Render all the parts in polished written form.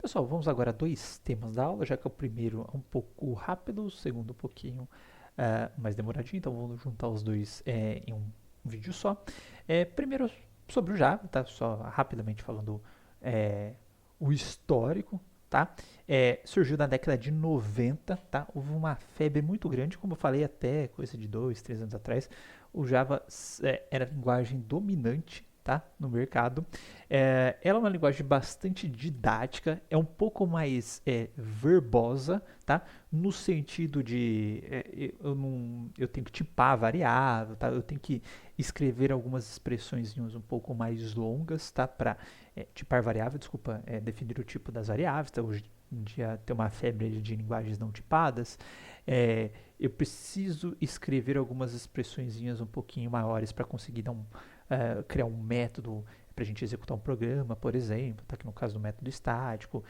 Pessoal, vamos agora a dois temas da aula, já que o primeiro é um pouco rápido, o segundo um pouquinho mais demoradinho, então vamos juntar os dois em um vídeo só. Primeiro sobre o Java, tá? Só rapidamente falando é, o histórico, tá? Surgiu na década de 90, tá? Houve uma febre muito grande, como eu falei até coisa de 2, 3 anos atrás. O Java era a linguagem dominante, tá? No mercado. Ela é uma linguagem bastante didática, é um pouco mais verbosa, tá? No sentido de eu tenho que tipar a variável, tá? Eu tenho que escrever algumas expressões um pouco mais longas, tá? Para tipar variável, desculpa, definir o tipo das variáveis. Então, hoje em dia tem uma febre de linguagens não tipadas. Eu preciso escrever algumas expressões um pouquinho maiores para conseguir criar um método para a gente executar um programa, por exemplo, tá aqui no caso do método estático,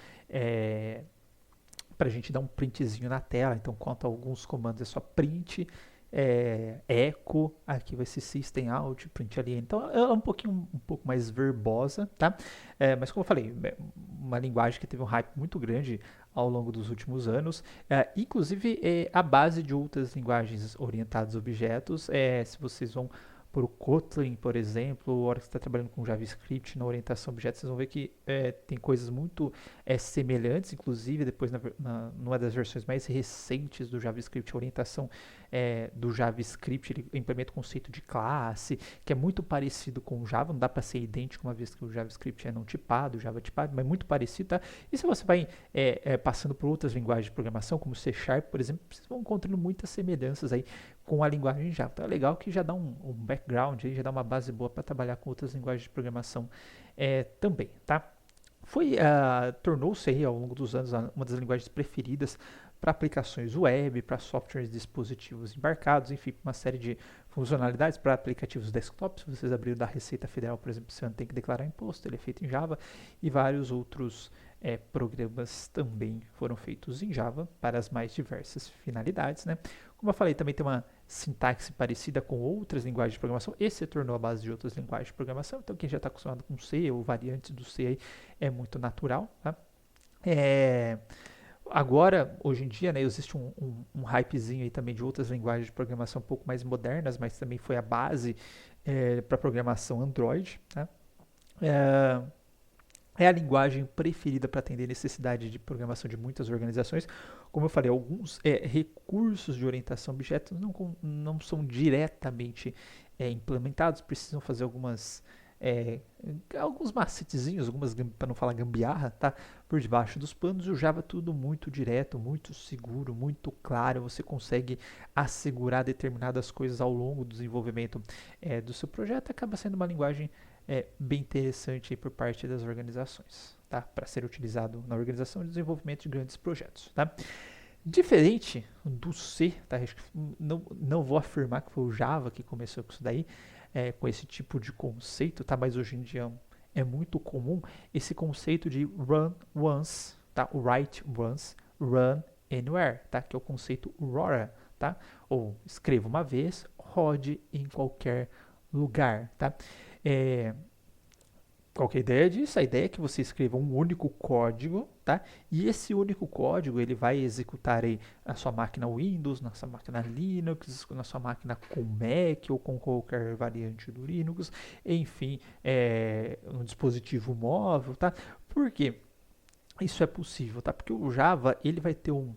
para a gente dar um printzinho na tela. Então, quanto a alguns comandos é só print, echo, aqui vai ser system out, print ali. Então, ela é um pouco mais verbosa, tá? Mas como eu falei, uma linguagem que teve um hype muito grande ao longo dos últimos anos, inclusive a base de outras linguagens orientadas a objetos. Se vocês vão por o Kotlin, por exemplo, a hora que você está trabalhando com JavaScript na orientação a objetos, vocês vão ver que tem coisas muito semelhantes, inclusive depois numa das versões mais recentes do JavaScript, a orientação do JavaScript, ele implementa o conceito de classe, que é muito parecido com o Java, não dá para ser idêntico, uma vez que o JavaScript é não tipado, o Java é tipado, mas muito parecido, tá? E se você vai passando por outras linguagens de programação, como C Sharp, por exemplo, vocês vão encontrando muitas semelhanças aí com a linguagem Java. Então é legal que já dá um background, aí, já dá uma base boa para trabalhar com outras linguagens de programação também, tá? Tornou-se aí ao longo dos anos uma das linguagens preferidas para aplicações web, para softwares de dispositivos embarcados, enfim, uma série de funcionalidades para aplicativos desktop. Se vocês abrirem da Receita Federal, por exemplo, você não tem que declarar imposto, ele é feito em Java, e vários outros programas também foram feitos em Java para as mais diversas finalidades, né? Como eu falei, também tem uma sintaxe parecida com outras linguagens de programação e se tornou a base de outras linguagens de programação. Então, quem já está acostumado com C ou variantes do C aí, é muito natural, tá? Agora, hoje em dia, né, existe um hypezinho aí também de outras linguagens de programação um pouco mais modernas, mas também foi a base para programação Android, tá? É a linguagem preferida para atender necessidade de programação de muitas organizações. Como eu falei, alguns recursos de orientação a objetos não são diretamente implementados, precisam fazer alguns macetezinhos, para não falar gambiarra, tá? Por debaixo dos panos. E o Java é tudo muito direto, muito seguro, muito claro. Você consegue assegurar determinadas coisas ao longo do desenvolvimento do seu projeto. Acaba sendo uma linguagem bem interessante por parte das organizações, tá? Para ser utilizado na organização e desenvolvimento de grandes projetos, tá? Diferente do C, tá? Não vou afirmar que foi o Java que começou com isso daí, com esse tipo de conceito, tá? Mas hoje em dia é muito comum esse conceito de run once, tá? Write once, run anywhere, tá? Que é o conceito RORA, tá? Ou escreva uma vez, rode em qualquer lugar, tá? Qual que é a ideia disso? A ideia é que você escreva um único código, tá? E esse único código ele vai executar aí na sua máquina Windows, na sua máquina Linux, na sua máquina com Mac ou com qualquer variante do Linux, enfim, um dispositivo móvel, tá? Por quê? Isso é possível, tá? Porque o Java ele vai ter um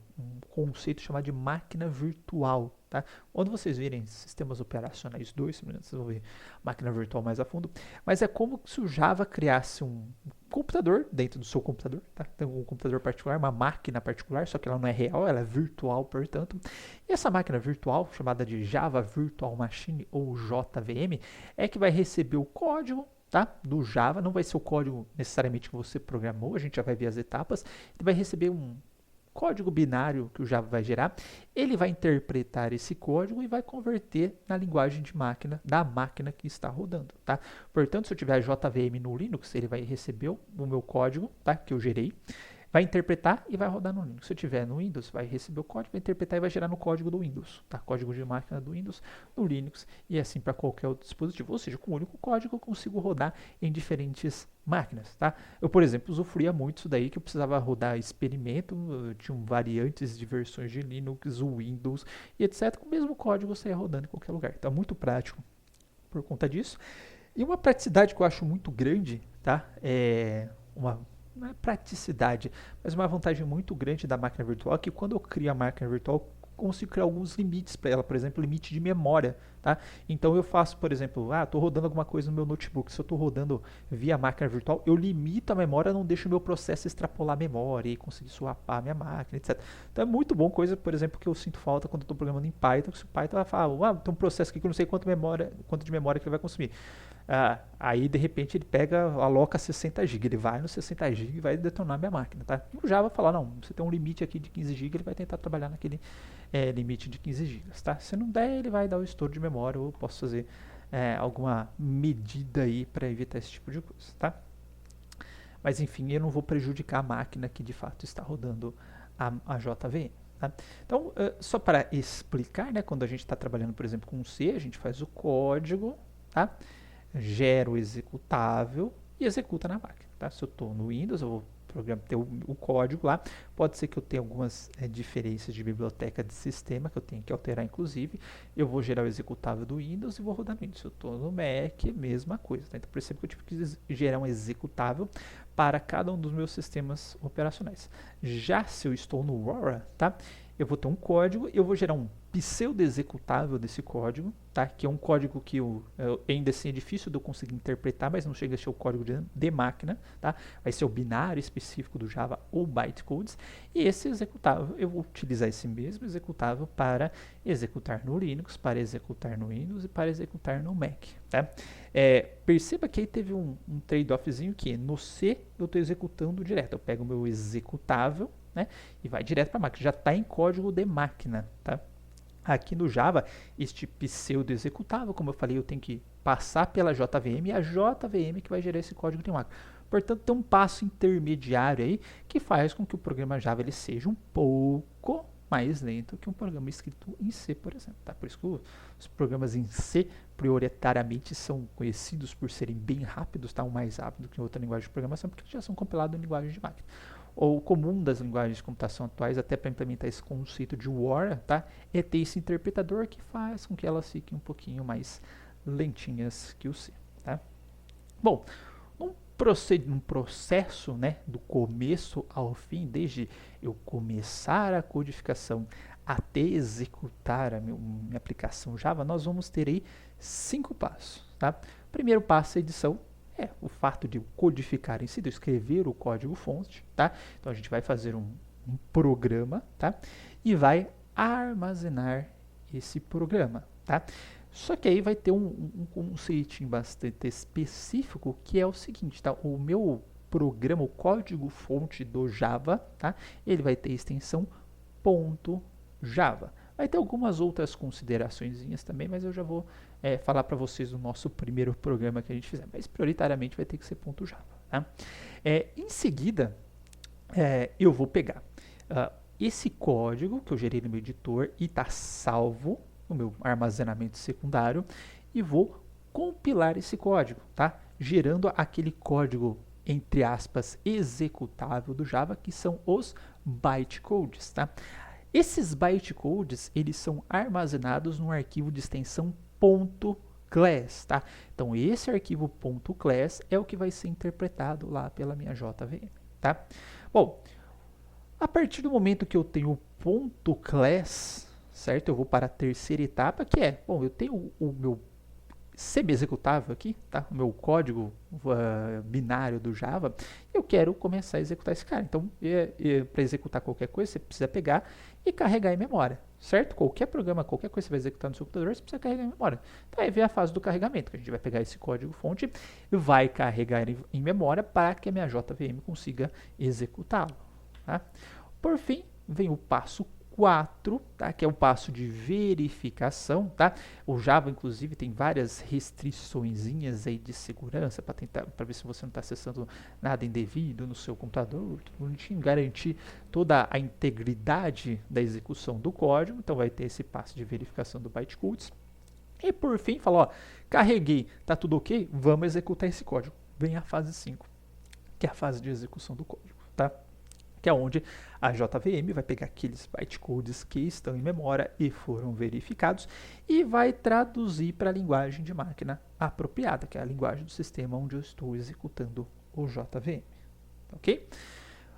conceito chamado de máquina virtual, tá? Quando vocês virem sistemas operacionais 2, vocês vão ver máquina virtual mais a fundo. Mas é como se o Java criasse um computador dentro do seu computador, tá? Tem um computador particular, uma máquina particular, só que ela não é real, ela é virtual, portanto. E essa máquina virtual, chamada de Java Virtual Machine ou JVM, é que vai receber o código, tá? Do Java, não vai ser o código necessariamente que você programou, a gente já vai ver as etapas. Ele vai receber um código binário que o Java vai gerar, ele vai interpretar esse código e vai converter na linguagem de máquina da máquina que está rodando, tá? Portanto, se eu tiver JVM no Linux, ele vai receber o meu código, tá? Que eu gerei. vai interpretar e vai rodar no Linux. Se eu tiver no Windows, vai receber o código, vai interpretar e vai gerar no código do Windows, tá? Código de máquina do Windows, no Linux e assim para qualquer outro dispositivo. Ou seja, com um único código eu consigo rodar em diferentes máquinas, tá? Eu, por exemplo, usufruía muito isso daí, que eu precisava rodar experimento, tinha variantes de versões de Linux, Windows e etc. Com o mesmo código você ia rodando em qualquer lugar. Então é muito prático por conta disso. E uma praticidade que eu acho muito grande, tá? Não é praticidade, mas uma vantagem muito grande da máquina virtual é que quando eu crio a máquina virtual, consigo criar alguns limites para ela, por exemplo, limite de memória, tá? Então eu faço, por exemplo, estou rodando alguma coisa no meu notebook, se eu estou rodando via máquina virtual, eu limito a memória, não deixo o meu processo extrapolar a memória e conseguir swapar a minha máquina, etc. Então é muito bom, coisa, por exemplo, que eu sinto falta quando eu estou programando em Python, que se o Python vai falar, tem um processo aqui que eu não sei quanto de memória que ele vai consumir. Aí de repente ele pega, aloca 60 GB, ele vai no 60 GB e vai detonar minha máquina, tá? No Java fala, não, você tem um limite aqui de 15 GB, ele vai tentar trabalhar naquele limite de 15 GB, tá? Se não der, ele vai dar o estouro de memória, ou posso fazer alguma medida aí para evitar esse tipo de coisa, tá? Mas enfim, eu não vou prejudicar a máquina que de fato está rodando a JVM. Tá? Então, só para explicar, né, quando a gente está trabalhando, por exemplo, com C, a gente faz o código, tá? Gera o executável e executa na máquina. Tá? Se eu estou no Windows, eu vou ter o código lá. Pode ser que eu tenha algumas diferenças de biblioteca de sistema que eu tenho que alterar, inclusive. Eu vou gerar o executável do Windows e vou rodar no Windows. Se eu estou no Mac, mesma coisa. Tá? Então, percebe que eu tive que gerar um executável para cada um dos meus sistemas operacionais. Já se eu estou no Aurora, tá? Eu vou ter um código, eu vou gerar um pseudo-executável desse código, tá? Que é um código que ainda assim é difícil de eu conseguir interpretar, mas não chega a ser o código de máquina, tá? Vai ser o binário específico do Java ou bytecodes. E esse executável, eu vou utilizar esse mesmo executável para executar no Linux, para executar no Windows e para executar no Mac, tá? Perceba que aí teve um trade-offzinho que no C eu estou executando direto. Eu pego o meu executável, né, e vai direto para a máquina. Já está em código de máquina, tá? Aqui no Java, este pseudo executável, como eu falei, eu tenho que passar pela JVM e a JVM que vai gerar esse código de máquina. Portanto, tem um passo intermediário aí que faz com que o programa Java ele seja um pouco mais lento que um programa escrito em C, por exemplo. Tá? Por isso que os programas em C prioritariamente são conhecidos por serem bem rápidos, tá? Mais rápido que outra linguagem de programação, porque já são compilados em linguagem de máquina. O comum das linguagens de computação atuais, até para implementar esse conceito de WAR, tá? É ter esse interpretador que faz com que elas fiquem um pouquinho mais lentinhas que o C. Tá? Bom, num processo, né, do começo ao fim, desde eu começar a codificação até executar a minha aplicação Java, nós vamos ter aí 5 passos. Tá? Primeiro passo é a edição. O fato de codificar em si, de escrever o código-fonte, tá? Então a gente vai fazer um programa, tá? E vai armazenar esse programa, tá? Só que aí vai ter um conceitinho bastante específico que é o seguinte, tá? O meu programa, o código-fonte do Java, tá? Ele vai ter extensão .java. Vai ter algumas outras considerações também, mas eu já vou falar para vocês do nosso primeiro programa que a gente fizer. Mas prioritariamente vai ter que ser .java. Tá? Em seguida, eu vou pegar esse código que eu gerei no meu editor e está salvo no meu armazenamento secundário e vou compilar esse código, tá? Gerando aquele código, entre aspas, executável do Java, que são os bytecodes, tá? Esses bytecodes, eles são armazenados num arquivo de extensão .class, tá? Então, esse arquivo .class é o que vai ser interpretado lá pela minha JVM, tá? Bom, a partir do momento que eu tenho o .class, certo? Eu vou para a terceira etapa, que é, bom, eu tenho o meu semi-executável aqui, tá? O meu código binário do Java, eu quero começar a executar esse cara. Então, para executar qualquer coisa, você precisa pegar e carregar em memória, certo? Qualquer programa, qualquer coisa que você vai executar no seu computador, você precisa carregar em memória. Então, aí vem a fase do carregamento, que a gente vai pegar esse código-fonte e vai carregar em memória para que a minha JVM consiga executá-lo. Tá? Por fim, vem o passo 4, tá? Que é o passo de verificação, tá? O Java, inclusive, tem várias restriçõezinhas aí de segurança para ver se você não está acessando nada indevido no seu computador, tudo bonitinho, garantir toda a integridade da execução do código. Então vai ter esse passo de verificação do bytecodes. E por fim, fala, ó, carreguei, tá tudo ok? Vamos executar esse código. Vem a fase 5, que é a fase de execução do código, tá? Que é onde a JVM vai pegar aqueles bytecodes que estão em memória e foram verificados e vai traduzir para a linguagem de máquina apropriada, que é a linguagem do sistema onde eu estou executando o JVM, ok?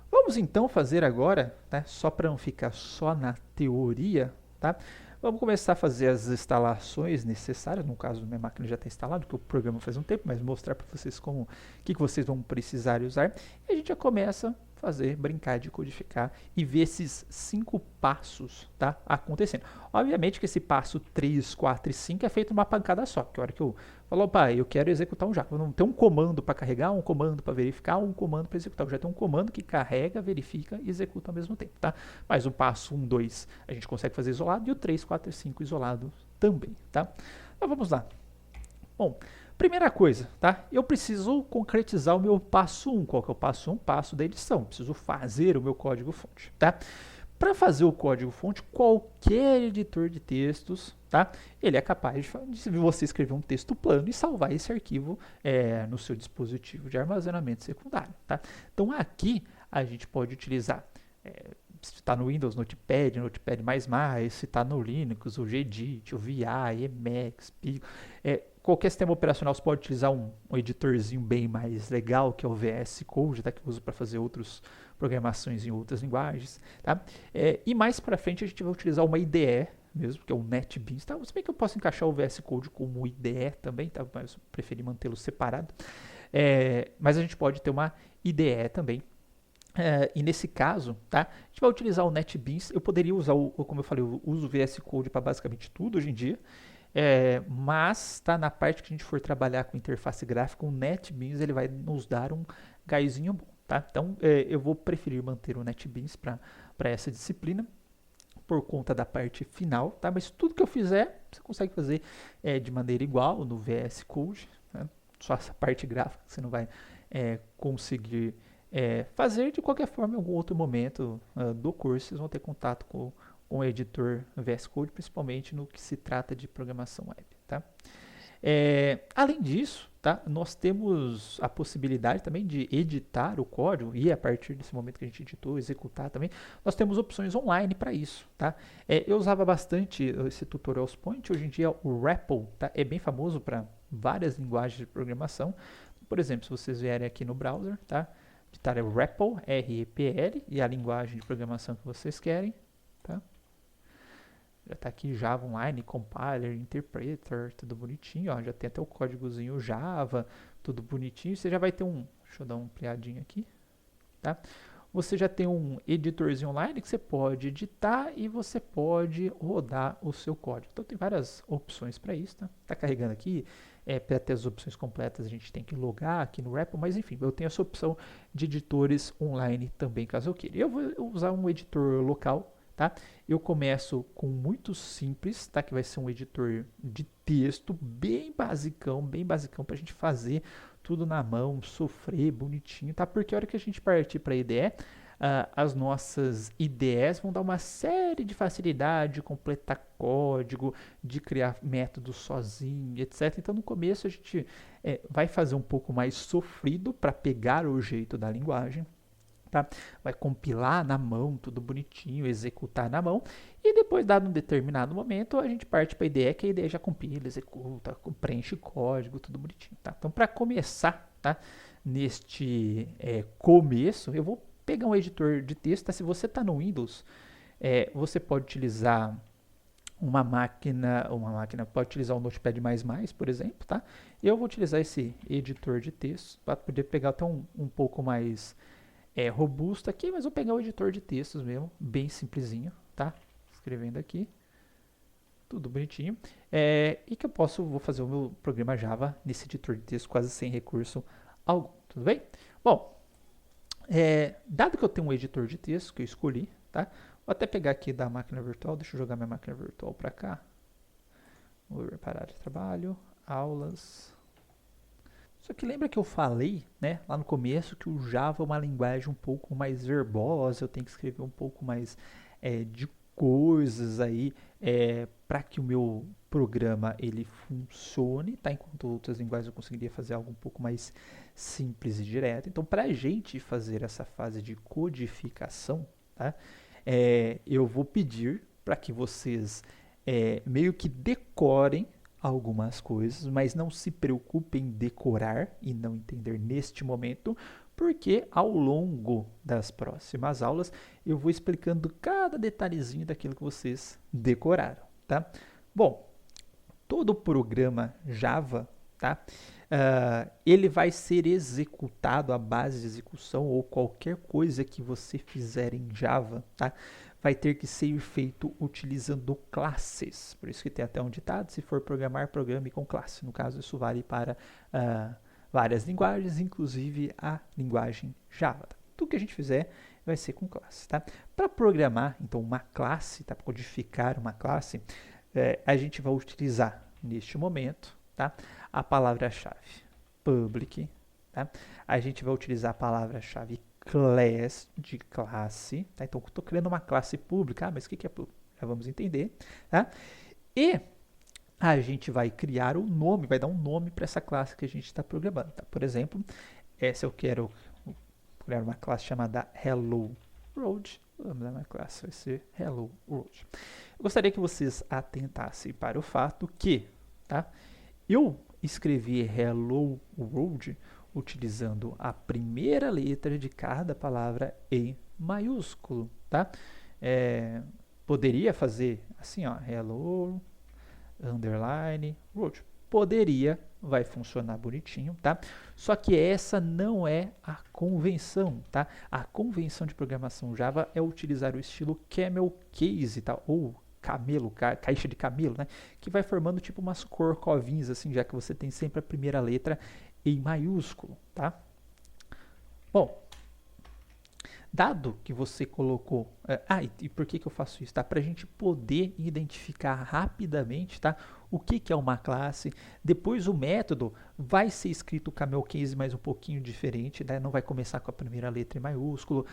Vamos então fazer agora, tá? Só para não ficar só na teoria, tá? Vamos começar a fazer as instalações necessárias. No caso, minha máquina já está instalada, porque o programa faz um tempo, mas mostrar para vocês como que vocês vão precisar usar. E a gente já começa a fazer, brincar de codificar e ver esses 5 passos, tá, acontecendo. Obviamente que esse passo 3, 4 e 5 é feito numa pancada só, que a hora que eu falo, opa, eu quero executar um Java. Não tem um comando para carregar, um comando para verificar, um comando para executar. Eu já tem um comando que carrega, verifica e executa ao mesmo tempo, tá? Mas o passo 1, 2 a gente consegue fazer isolado e o 3, 4 e 5 isolado também, tá? Então vamos lá. Bom, primeira coisa, tá? Eu preciso concretizar o meu passo 1. Qual que é o passo 1? Passo da edição. Preciso fazer o meu código-fonte, tá? Para fazer o código-fonte, qualquer editor de textos, tá? Ele é capaz de você escrever um texto plano e salvar esse arquivo no seu dispositivo de armazenamento secundário, tá? Então aqui a gente pode utilizar, se está no Windows, Notepad, Notepad++, se está no Linux, o Gedit, o VI, Emacs, Pico, qualquer sistema operacional você pode utilizar um editorzinho bem mais legal, que é o VS Code, tá? Que eu uso para fazer outras programações em outras linguagens, tá? E mais para frente a gente vai utilizar uma IDE mesmo, que é o NetBeans, tá? Se bem que eu posso encaixar o VS Code como IDE também, tá? Mas eu preferi mantê-lo separado. Mas a gente pode ter uma IDE também. E nesse caso, tá? A gente vai utilizar o NetBeans. Eu poderia usar, como eu falei, eu uso o VS Code para basicamente tudo hoje em dia. Mas tá, na parte que a gente for trabalhar com interface gráfica, o NetBeans ele vai nos dar um gásinho bom, tá? Então eu vou preferir manter o NetBeans para essa disciplina por conta da parte final, tá? Mas tudo que eu fizer você consegue fazer de maneira igual no VS Code, né? Só essa parte gráfica que você não vai conseguir fazer de qualquer forma em algum outro momento do curso. Vocês vão ter contato com o editor VS Code, principalmente no que se trata de programação web, tá? Além disso, tá, nós temos a possibilidade também de editar o código e a partir desse momento que a gente editou, executar também, nós temos opções online para isso, tá? Eu usava bastante esse Tutorials Point, hoje em dia o REPL, tá, é bem famoso para várias linguagens de programação. Por exemplo, se vocês vierem aqui no browser, tá, digitar REPL, R-E-P-L, e a linguagem de programação que vocês querem, tá? Já está aqui Java Online, Compiler, Interpreter, tudo bonitinho, ó, já tem até o códigozinho Java, tudo bonitinho. Você já vai ter deixa eu dar uma ampliadinha aqui, tá? Você já tem um editorzinho online que você pode editar e você pode rodar o seu código. Então tem várias opções para isso, tá? Tá carregando aqui, para ter as opções completas a gente tem que logar aqui no REPL, mas enfim, eu tenho essa opção de editores online também, caso eu queira. Eu vou usar um editor local, tá? Eu começo com muito simples, tá? Que vai ser um editor de texto bem basicão para a gente fazer tudo na mão, sofrer bonitinho, tá? Porque a hora que a gente partir para a IDE, as nossas IDEs vão dar uma série de facilidade de completar código, de criar métodos sozinho, etc. Então no começo a gente vai fazer um pouco mais sofrido para pegar o jeito da linguagem. Tá? Vai compilar na mão, tudo bonitinho, executar na mão, e depois, dado um determinado momento, a gente parte para a IDE, que a IDE já compila, executa, preenche código, tudo bonitinho. Tá? Então, para começar, tá? Neste começo, eu vou pegar um editor de texto. Tá? Se você está no Windows, você pode utilizar uma máquina pode utilizar o Notepad++, por exemplo, tá? Eu vou utilizar esse editor de texto para poder pegar até um pouco mais robusto aqui, mas vou pegar o editor de textos mesmo, bem simplesinho, tá? Escrevendo aqui, tudo bonitinho, e que vou fazer o meu programa Java nesse editor de texto quase sem recurso algum, tudo bem? Bom, dado que eu tenho um editor de texto que eu escolhi, tá? Vou até pegar aqui da máquina virtual, deixa eu jogar minha máquina virtual para cá. Vou parar de trabalho, aulas. Só que lembra que eu falei, né, lá no começo, que o Java é uma linguagem um pouco mais verbosa, eu tenho que escrever um pouco mais de coisas aí para que o meu programa ele funcione, tá? Enquanto outras linguagens eu conseguiria fazer algo um pouco mais simples e direto. Então, para a gente fazer essa fase de codificação, tá? Eu vou pedir para que vocês meio que decorem algumas coisas, mas não se preocupem em decorar e não entender neste momento, porque ao longo das próximas aulas eu vou explicando cada detalhezinho daquilo que vocês decoraram, tá? Bom, todo programa Java, tá? Ele vai ser executado, a base de execução ou qualquer coisa que você fizer em Java, tá? Vai ter que ser feito utilizando classes. Por isso que tem até um ditado, se for programar, programe com classe. No caso, isso vale para várias linguagens, inclusive a linguagem Java. Tá? Tudo que a gente fizer vai ser com classe. Tá? Para programar, então, uma classe, tá? Para codificar uma classe, a gente vai utilizar, neste momento, tá? A palavra-chave public. Tá? A gente vai utilizar a palavra-chave class, de classe, tá? Então, estou criando uma classe pública, mas o que é público? Já vamos entender, tá? E a gente vai criar o nome, vai dar um nome para essa classe que a gente está programando, tá? Por exemplo, se eu quero criar uma classe chamada Hello World, o nome da minha classe vai ser Hello World. Eu gostaria que vocês atentassem para o fato que, tá? Eu escrevi Hello World utilizando a primeira letra de cada palavra em maiúsculo, tá? Poderia fazer assim, ó, hello, underline, world. Poderia, vai funcionar bonitinho, tá? Só que essa não é a convenção, tá? A convenção de programação Java é utilizar o estilo camel case, tá? Ou camelo, caixa de camelo, né? Que vai formando tipo umas corcovinhas, assim, já que você tem sempre a primeira letra em maiúsculo, tá? Bom, dado que você colocou... e por que eu faço isso? Tá? Para a gente poder identificar rapidamente, tá? O que é uma classe. Depois o método vai ser escrito camel case, mas um pouquinho diferente, né? Não vai começar com a primeira letra em maiúsculo.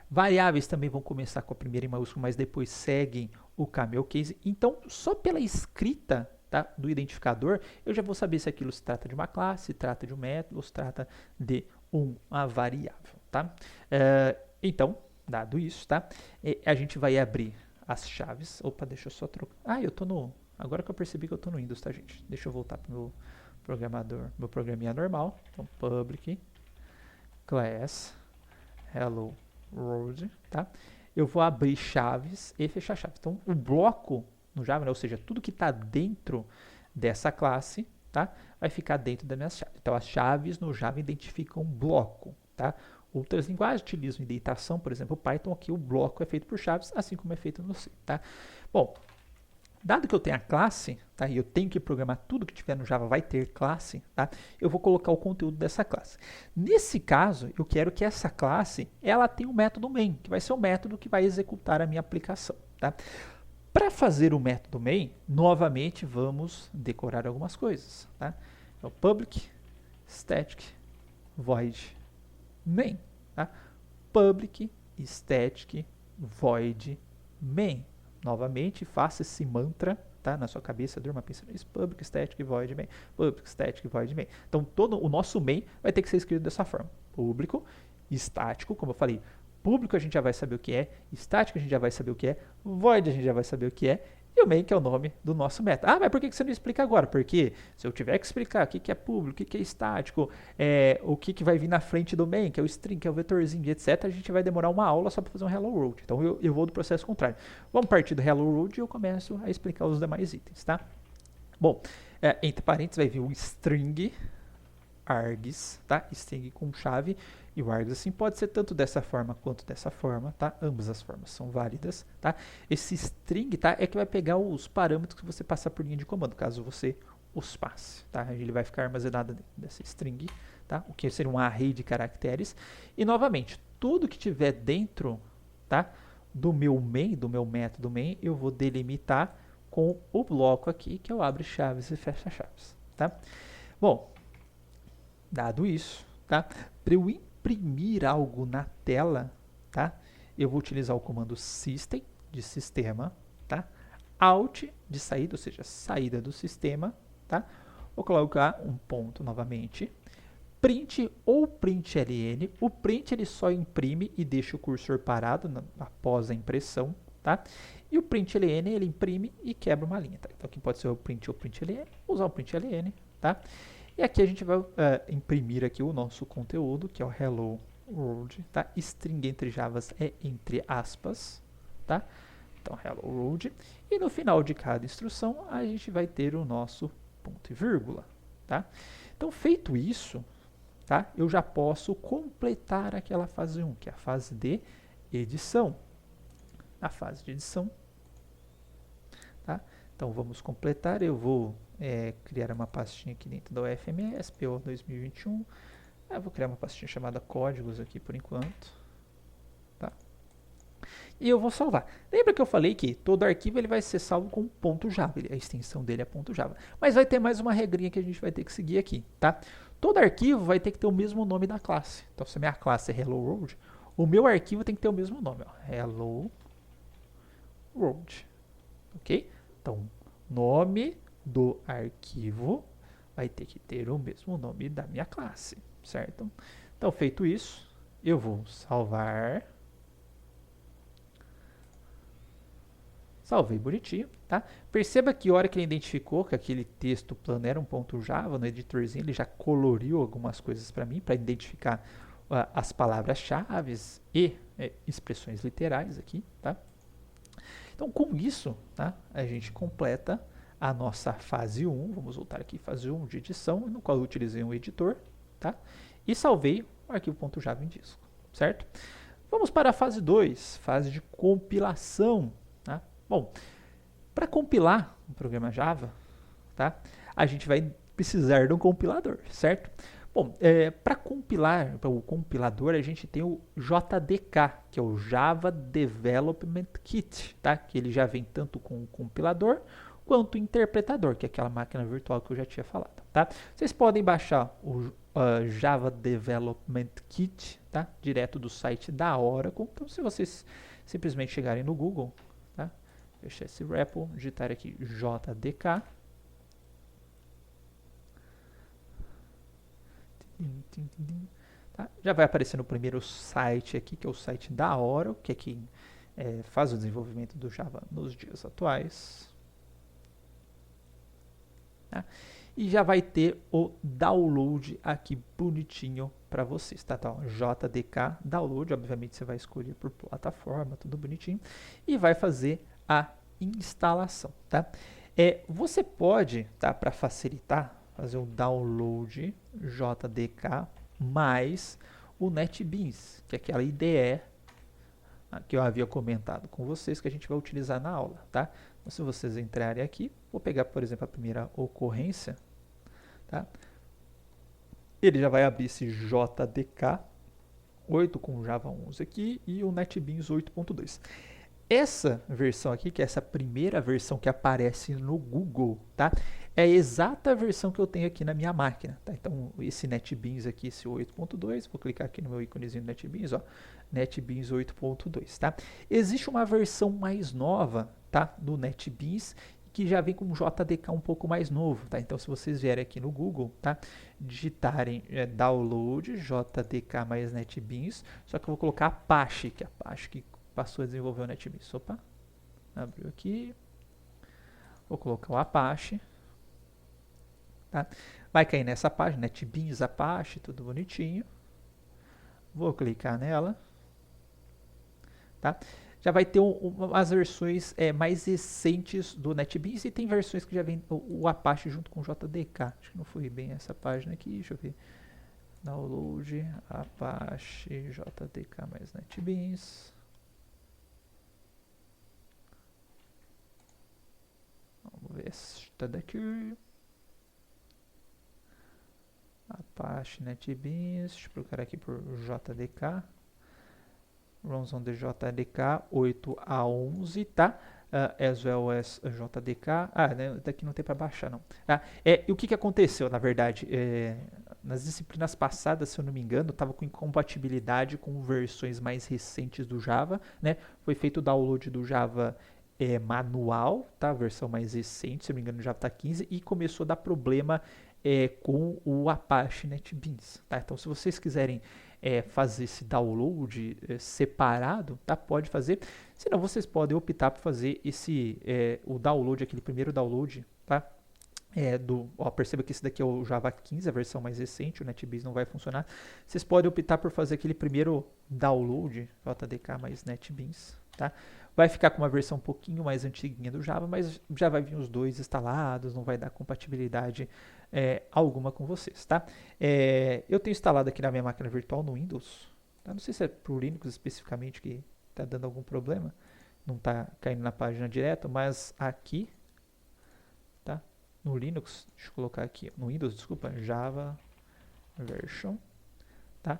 Variáveis também vão começar com a primeira em maiúsculo, mas depois seguem o camel case. Então, só pela escrita, tá, do identificador, eu já vou saber se aquilo se trata de uma classe, se trata de um método, ou se trata de uma variável, tá? Então, dado isso, tá, a gente vai abrir as chaves. Opa, deixa eu só trocar. Eu tô no... Agora que eu percebi que eu tô no Windows, tá, gente? Deixa eu voltar pro meu programador, meu programinha normal. Então, public class hello world, tá? Eu vou abrir chaves e fechar chaves. Então, o bloco no Java, né, ou seja, tudo que está dentro dessa classe, tá, vai ficar dentro das minhas chaves. Então, as chaves no Java identificam um bloco, tá? Outras linguagens utilizam indentação, por exemplo, o Python, aqui o bloco é feito por chaves, assim como é feito no C, tá? Bom, dado que eu tenho a classe, tá, e eu tenho que programar tudo que tiver no Java vai ter classe, tá, eu vou colocar o conteúdo dessa classe. Nesse caso, eu quero que essa classe ela tenha o método main, que vai ser o método que vai executar a minha aplicação, tá? Para fazer o método main, novamente vamos decorar algumas coisas, tá? Então, public static void main, tá? Public static void main. Novamente, faça esse mantra, tá? Na sua cabeça, durma pensando nisso. Public static void main. Public static void main. Então, todo o nosso main vai ter que ser escrito dessa forma. Público, estático, como eu falei. Público a gente já vai saber o que é, estático a gente já vai saber o que é, void a gente já vai saber o que é, e o main que é o nome do nosso método. Mas por que você não explica agora? Porque se eu tiver que explicar o que é público, o que é estático, o que vai vir na frente do main, que é o string, que é o vetorzinho, etc., a gente vai demorar uma aula só para fazer um hello world. Então eu vou do processo contrário. Vamos partir do hello world e eu começo a explicar os demais itens, tá? Bom, entre parênteses vai vir o string args, tá? String com chave. E o args assim pode ser tanto dessa forma quanto dessa forma, tá? Ambas as formas são válidas, tá? Esse string, tá, é que vai pegar os parâmetros que você passar por linha de comando, caso você os passe, tá? Ele vai ficar armazenado dentro dessa string, tá? O que seria um array de caracteres. E novamente, tudo que tiver dentro, tá, do meu main, do meu método main, eu vou delimitar com o bloco aqui, que eu abro chaves e fecha chaves, tá? Bom, dado isso, tá? Para eu imprimir algo na tela, tá? Eu vou utilizar o comando system, de sistema, tá? Alt, de saída, ou seja, saída do sistema, tá? Vou colocar um ponto novamente, print ou println. O print ele só imprime e deixa o cursor parado após a impressão, tá? E o println ele imprime e quebra uma linha, tá? Então aqui pode ser o print ou println, vou usar o println, tá? E aqui a gente vai imprimir aqui o nosso conteúdo, que é o hello world, tá? String entre javas é entre aspas, tá? Então hello world. E no final de cada instrução a gente vai ter o nosso ponto e vírgula, tá? Então feito isso, tá? Eu já posso completar aquela fase 1, que é a fase de edição. A fase de edição, tá? Então vamos completar, eu vou criar uma pastinha aqui dentro da UFMS, PO 2021. Eu vou criar uma pastinha chamada códigos aqui por enquanto, tá? E eu vou salvar. Lembra que eu falei que todo arquivo ele vai ser salvo com .java, a extensão dele é .java. Mas vai ter mais uma regrinha que a gente vai ter que seguir aqui, tá? Todo arquivo vai ter que ter o mesmo nome da classe. Então, se a minha classe é Hello World, o meu arquivo tem que ter o mesmo nome, ó, Hello World, ok? Então, nome do arquivo vai ter que ter o mesmo nome da minha classe, certo? Então, feito isso, eu vou salvar. Salvei bonitinho, tá? Perceba que a hora que ele identificou que aquele texto plano era um ponto Java, no editorzinho ele já coloriu algumas coisas para mim, para identificar as palavras-chave e expressões literais aqui, tá? Então, com isso, tá? A gente completa a nossa fase 1, vamos voltar aqui, fase 1 de edição, no qual eu utilizei um editor, tá? E salvei o arquivo .java em disco, certo? Vamos para a fase 2, fase de compilação, tá? Bom, para compilar um programa Java, tá? A gente vai precisar de um compilador, certo? Bom, para compilar, para o compilador, a gente tem o JDK, que é o Java Development Kit, tá? Que ele já vem tanto com o compilador quanto o interpretador, que é aquela máquina virtual que eu já tinha falado, tá? Vocês podem baixar o Java Development Kit, tá? Direto do site da Oracle. Então, se vocês simplesmente chegarem no Google, tá? Fechar esse repo, digitar aqui JDK. Tá? Já vai aparecer no primeiro site aqui, que é o site da Oracle, que é quem faz o desenvolvimento do Java nos dias atuais. Tá? E já vai ter o download aqui bonitinho para vocês, tá? Então, JDK download, obviamente você vai escolher por plataforma, tudo bonitinho, e vai fazer a instalação, tá? Você pode, tá, para facilitar, fazer o download JDK mais o NetBeans, que é aquela IDE que eu havia comentado com vocês que a gente vai utilizar na aula, tá? Então, se vocês entrarem aqui, vou pegar, por exemplo, a primeira ocorrência, tá? Ele já vai abrir esse JDK 8 com Java 11 aqui e o NetBeans 8.2. Essa versão aqui, que é essa primeira versão que aparece no Google, tá? É a exata versão que eu tenho aqui na minha máquina, tá? Então, esse NetBeans aqui, esse 8.2, vou clicar aqui no meu íconezinho do NetBeans, ó, NetBeans 8.2, tá? Existe uma versão mais nova, tá? Do NetBeans, que já vem com um JDK um pouco mais novo, tá? Então, se vocês vierem aqui no Google, tá? Digitarem download JDK mais NetBeans, só que eu vou colocar Apache, que é Apache que passou a desenvolver o NetBeans. Opa, abriu aqui. Vou colocar o Apache. Tá? Vai cair nessa página, NetBeans Apache, tudo bonitinho. Vou clicar nela. Tá? Já vai ter as versões mais recentes do NetBeans e tem versões que já vem o Apache junto com o JDK. Acho que não foi bem essa página aqui, deixa eu ver. Download Apache JDK mais NetBeans. Vamos ver se está daqui. Apache NetBeans. Deixa eu procurar aqui por JDK. runs on the JDK 8 a 11, tá? As well as JDK. Né, daqui não tem para baixar, não. E o que aconteceu, na verdade? Nas disciplinas passadas, se eu não me engano, estava com incompatibilidade com versões mais recentes do Java, né? Foi feito o download do Java manual, tá? A versão mais recente, se eu não me engano, o Java está 15, e começou a dar problema com o Apache NetBeans, tá? Então, se vocês quiserem fazer esse download separado, tá? Pode fazer. Senão, vocês podem optar por fazer o download, aquele primeiro download, tá? Perceba que esse daqui é o Java 15, a versão mais recente, o NetBeans não vai funcionar. Vocês podem optar por fazer aquele primeiro download, JDK mais NetBeans, tá? Vai ficar com uma versão um pouquinho mais antiguinha do Java, mas já vai vir os dois instalados, não vai dar compatibilidade alguma com vocês, tá? Eu tenho instalado aqui na minha máquina virtual no Windows, tá? Não sei se é para o Linux especificamente que está dando algum problema, não está caindo na página direto, mas aqui, tá? No Linux, deixa eu colocar aqui, no Windows, desculpa, Java version, tá?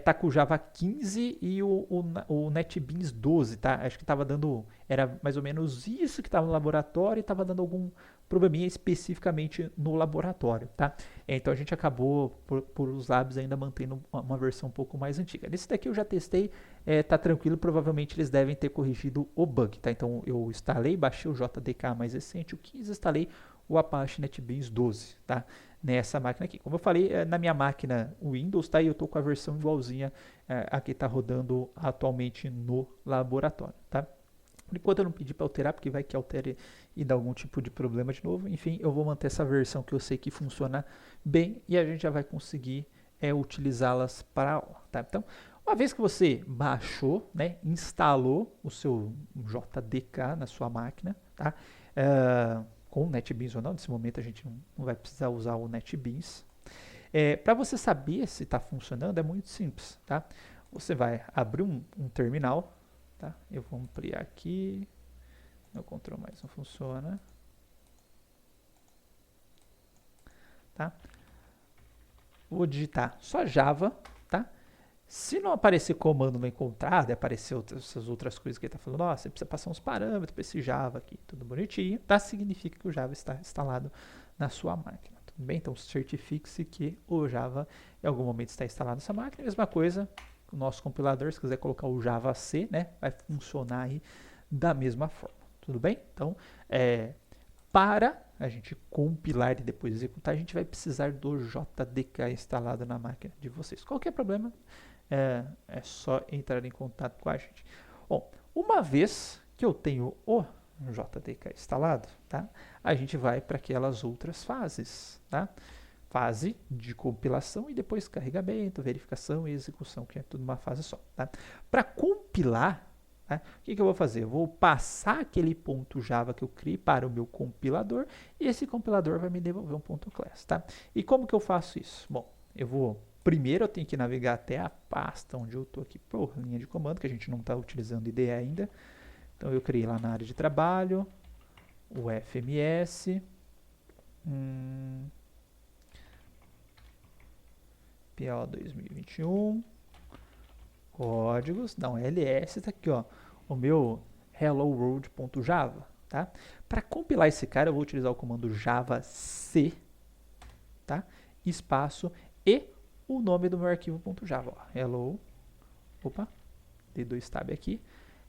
Tá com o Java 15 e o NetBeans 12, tá? Acho que estava dando, era mais ou menos isso que estava no laboratório e estava dando algum probleminha especificamente no laboratório, tá? Então a gente acabou, por os labs, ainda mantendo uma versão um pouco mais antiga. Nesse daqui eu já testei, tá tranquilo, provavelmente eles devem ter corrigido o bug, tá? Então eu instalei, baixei o JDK mais recente, o 15, instalei o Apache NetBeans 12, tá? Nessa máquina aqui. Como eu falei, na minha máquina Windows, tá? E eu tô com a versão igualzinha a que está rodando atualmente no laboratório, tá? Por enquanto eu não pedi para alterar, porque vai que altere e dá algum tipo de problema de novo. Enfim, eu vou manter essa versão que eu sei que funciona bem e a gente já vai conseguir utilizá-las para aula, tá? Então, uma vez que você baixou, né, instalou o seu JDK na sua máquina, tá? Com o NetBeans ou não, nesse momento a gente não vai precisar usar o NetBeans. Para você saber se está funcionando, é muito simples, tá? Você vai abrir um terminal, tá? Eu vou ampliar aqui, meu Ctrl mais não funciona, tá? Vou digitar só Java, tá? Se não aparecer comando não encontrado, aparecer essas outras coisas que ele está falando, você precisa passar uns parâmetros para esse Java aqui, tudo bonitinho, tá? Significa que o Java está instalado na sua máquina, tudo bem? Então certifique-se que o Java em algum momento está instalado nessa máquina. Mesma coisa, o nosso compilador, se quiser colocar o Java C, né, vai funcionar aí da mesma forma, tudo bem? Então, para a gente compilar e depois executar, a gente vai precisar do JDK instalado na máquina de vocês. Qualquer problema, é só entrar em contato com a gente. Bom, uma vez que eu tenho o JDK instalado, tá? A gente vai para aquelas outras fases, tá? Fase de compilação e depois carregamento, verificação e execução, que é tudo uma fase só, tá? Para compilar, tá? O que eu vou fazer? Eu vou passar aquele ponto Java que eu criei para o meu compilador e esse compilador vai me devolver um ponto class, tá? E como que eu faço isso? Bom, primeiro eu tenho que navegar até a pasta onde eu estou aqui por linha de comando, que a gente não está utilizando IDE ainda. Então eu criei lá na área de trabalho, o FMS, PO 2021, códigos, não, LS, está aqui, ó, o meu hello-world.java, tá? Para compilar esse cara, eu vou utilizar o comando javac, tá? Espaço e o nome do meu arquivo.java, hello, dei 2 tab aqui,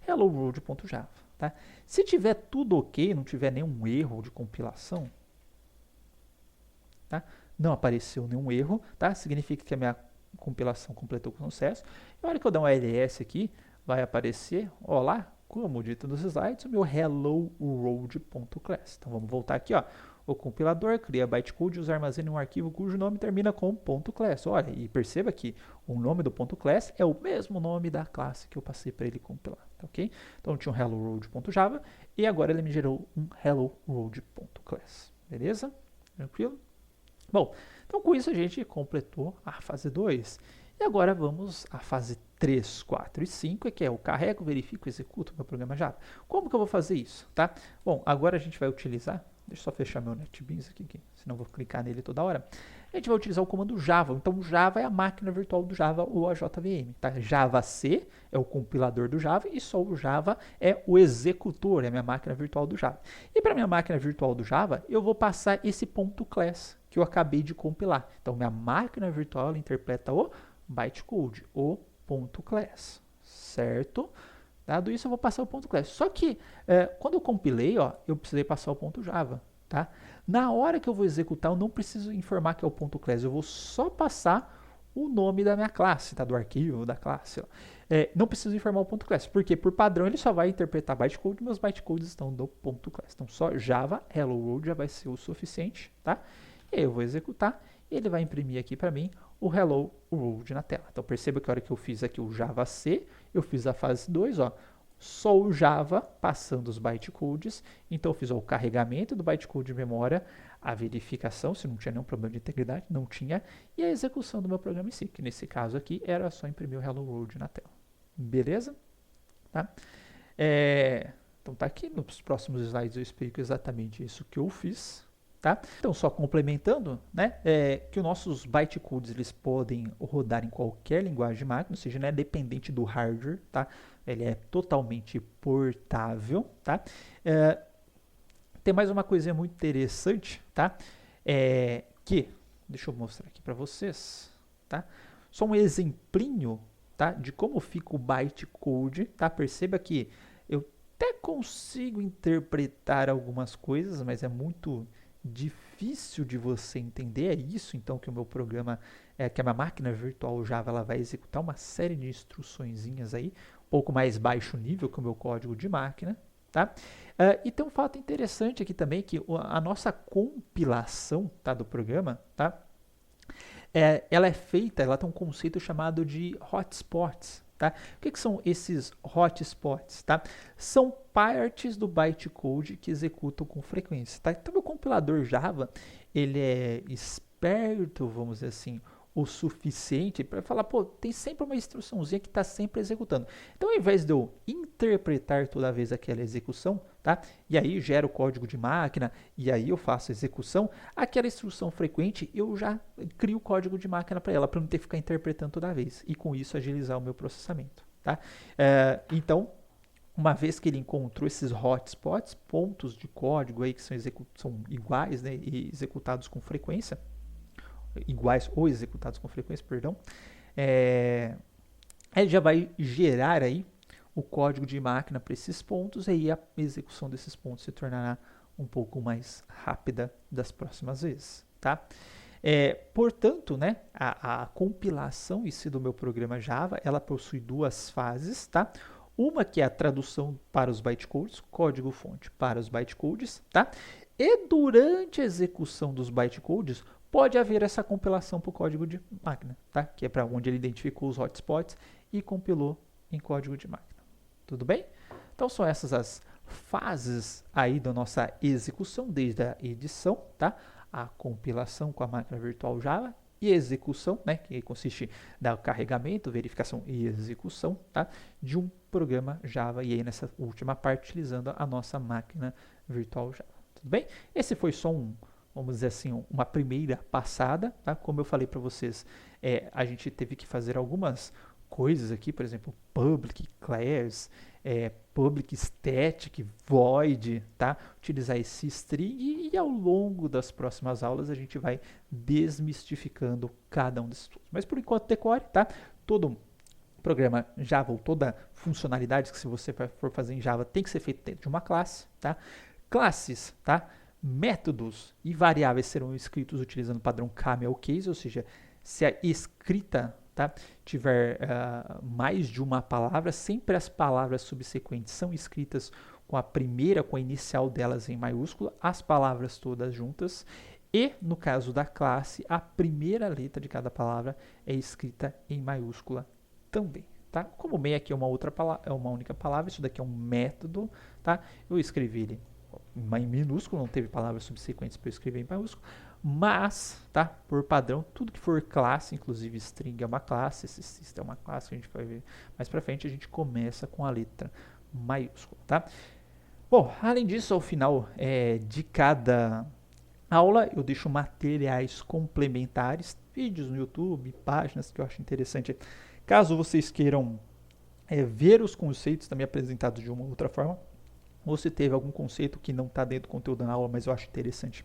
hello-world.java, tá? Se tiver tudo ok, não tiver nenhum erro de compilação, tá? Não apareceu nenhum erro, tá? Significa que a minha compilação completou com sucesso. E a hora que eu der um ls aqui, vai aparecer, ó lá, como dito nos slides, o meu hello-world.class. Então vamos voltar aqui, ó. O compilador cria bytecode e armazena um arquivo cujo nome termina com .class. Olha, e perceba que o nome do .class é o mesmo nome da classe que eu passei para ele compilar, tá, ok? Então tinha um hello-world.java e agora ele me gerou um hello-world.class, beleza? Tranquilo? Bom, então com isso a gente completou a fase 2. E agora vamos à fase 3, 4 e 5, que é o carrego, verifico, executo meu programa Java. Como que eu vou fazer isso, tá? Bom, agora a gente vai utilizar Deixa eu só fechar meu NetBeans aqui, senão eu vou clicar nele toda hora. A gente vai utilizar o comando Java. Então, o Java é a máquina virtual do Java, ou a JVM. Tá? JavaC é o compilador do Java e só o Java é o executor, é a minha máquina virtual do Java. E para minha máquina virtual do Java, eu vou passar esse .class que eu acabei de compilar. Então, minha máquina virtual ela interpreta o bytecode, o .class, certo? Dado isso, eu vou passar o .class. Só que, quando eu compilei, ó, eu precisei passar o .java, tá? Na hora que eu vou executar, eu não preciso informar que é o .class, eu vou só passar o nome da minha classe, tá? Do arquivo, da classe. Ó. Não preciso informar o .class, porque por padrão ele só vai interpretar bytecode, meus bytecodes estão no .class. Então, só Java Hello World já vai ser o suficiente, tá? E aí eu vou executar e ele vai imprimir aqui para mim o Hello World na tela. Então, perceba que a hora que eu fiz aqui o Java C, eu fiz a fase 2, ó, só o Java passando os bytecodes. Então, eu fiz ó, o carregamento do bytecode de memória, a verificação, se não tinha nenhum problema de integridade, não tinha, e a execução do meu programa em si, que nesse caso aqui era só imprimir o Hello World na tela. Beleza? Tá? Então, tá aqui. Nos próximos slides eu explico exatamente isso que eu fiz. Tá? Então, só complementando, né, que os nossos bytecodes eles podem rodar em qualquer linguagem de máquina, ou seja, não é dependente do hardware, tá? Ele é totalmente portável, tá? Tem mais uma coisinha muito interessante, tá? Deixa eu mostrar aqui para vocês, tá? Só um exemplinho, tá? De como fica o bytecode, tá? Perceba que eu até consigo interpretar algumas coisas, mas é muito difícil de você entender. É isso então que o meu programa, que a minha máquina virtual Java ela vai executar uma série de instruçõezinhas aí, um pouco mais baixo nível que o meu código de máquina, tá? E tem um fato interessante aqui também, que a nossa compilação, tá, do programa, tá? Ela é feita, ela tem um conceito chamado de hotspots. Tá? O que são esses hotspots? Tá? São partes do bytecode que executam com frequência. Tá? Então, o compilador Java ele é esperto, vamos dizer assim, o suficiente para falar, pô, tem sempre uma instruçãozinha que está sempre executando. Então, ao invés de eu interpretar toda vez aquela execução, tá? E aí gero o código de máquina e aí eu faço a execução, aquela instrução frequente eu já crio o código de máquina para ela, para não ter que ficar interpretando toda vez e com isso agilizar o meu processamento, tá? Então, uma vez que ele encontrou esses hotspots, pontos de código aí que são iguais, né, e executados com frequência, iguais ou executados com frequência, perdão, ele já vai gerar aí o código de máquina para esses pontos e aí a execução desses pontos se tornará um pouco mais rápida das próximas vezes, tá? Portanto, né, a compilação em si do meu programa Java, ela possui duas fases, tá? Uma que é a tradução para os bytecodes, código-fonte para os bytecodes, tá? E durante a execução dos bytecodes, pode haver essa compilação para o código de máquina, tá? Que é para onde ele identificou os hotspots e compilou em código de máquina. Tudo bem? Então são essas as fases aí da nossa execução, desde a edição, tá? A compilação com a máquina virtual Java e a execução, né? Que consiste no carregamento, verificação e execução, tá? De um programa Java e aí nessa última parte utilizando a nossa máquina virtual Java. Tudo bem? Esse foi só vamos dizer assim, uma primeira passada, tá? Como eu falei para vocês, a gente teve que fazer algumas coisas aqui, por exemplo, public, class, public static, void, tá? Utilizar esse string e ao longo das próximas aulas a gente vai desmistificando cada um desses tools. Mas por enquanto decore, tá? Todo programa Java ou toda funcionalidade que se você for fazer em Java tem que ser feito dentro de uma classe, tá? Classes, tá? Métodos e variáveis serão escritos utilizando o padrão camel case, ou seja, se a escrita, tá, tiver mais de uma palavra, sempre as palavras subsequentes são escritas com a primeira, com a inicial delas em maiúscula, as palavras todas juntas, e no caso da classe, a primeira letra de cada palavra é escrita em maiúscula também. Tá? Como main aqui é uma única palavra, isso daqui é um método, tá? Eu escrevi ele em minúsculo, não teve palavras subsequentes para eu escrever em maiúsculo, mas, tá, por padrão, tudo que for classe, inclusive string é uma classe, esse system é uma classe que a gente vai ver mais para frente, a gente começa com a letra maiúscula, tá? Bom, além disso, ao final de cada aula, eu deixo materiais complementares, vídeos no YouTube, páginas que eu acho interessante. Caso vocês queiram ver os conceitos também apresentados de uma outra forma, ou se teve algum conceito que não está dentro do conteúdo da aula, mas eu acho interessante,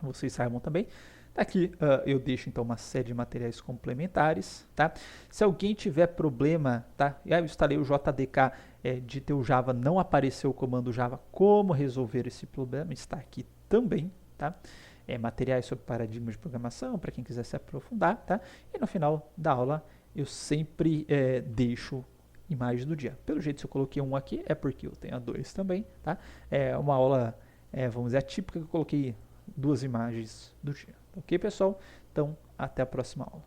vocês saibam também. Aqui eu deixo então uma série de materiais complementares, tá? Se alguém tiver problema, tá? Eu instalei o JDK de teu Java, não apareceu o comando Java, como resolver esse problema, está aqui também, tá? Materiais sobre paradigmas de programação, para quem quiser se aprofundar, tá? E no final da aula eu sempre deixo imagens do dia. Pelo jeito, se eu coloquei um aqui, é porque eu tenho a 2 também, tá? É uma aula, vamos dizer, atípica que eu coloquei 2 imagens do dia. Ok, pessoal? Então, até a próxima aula.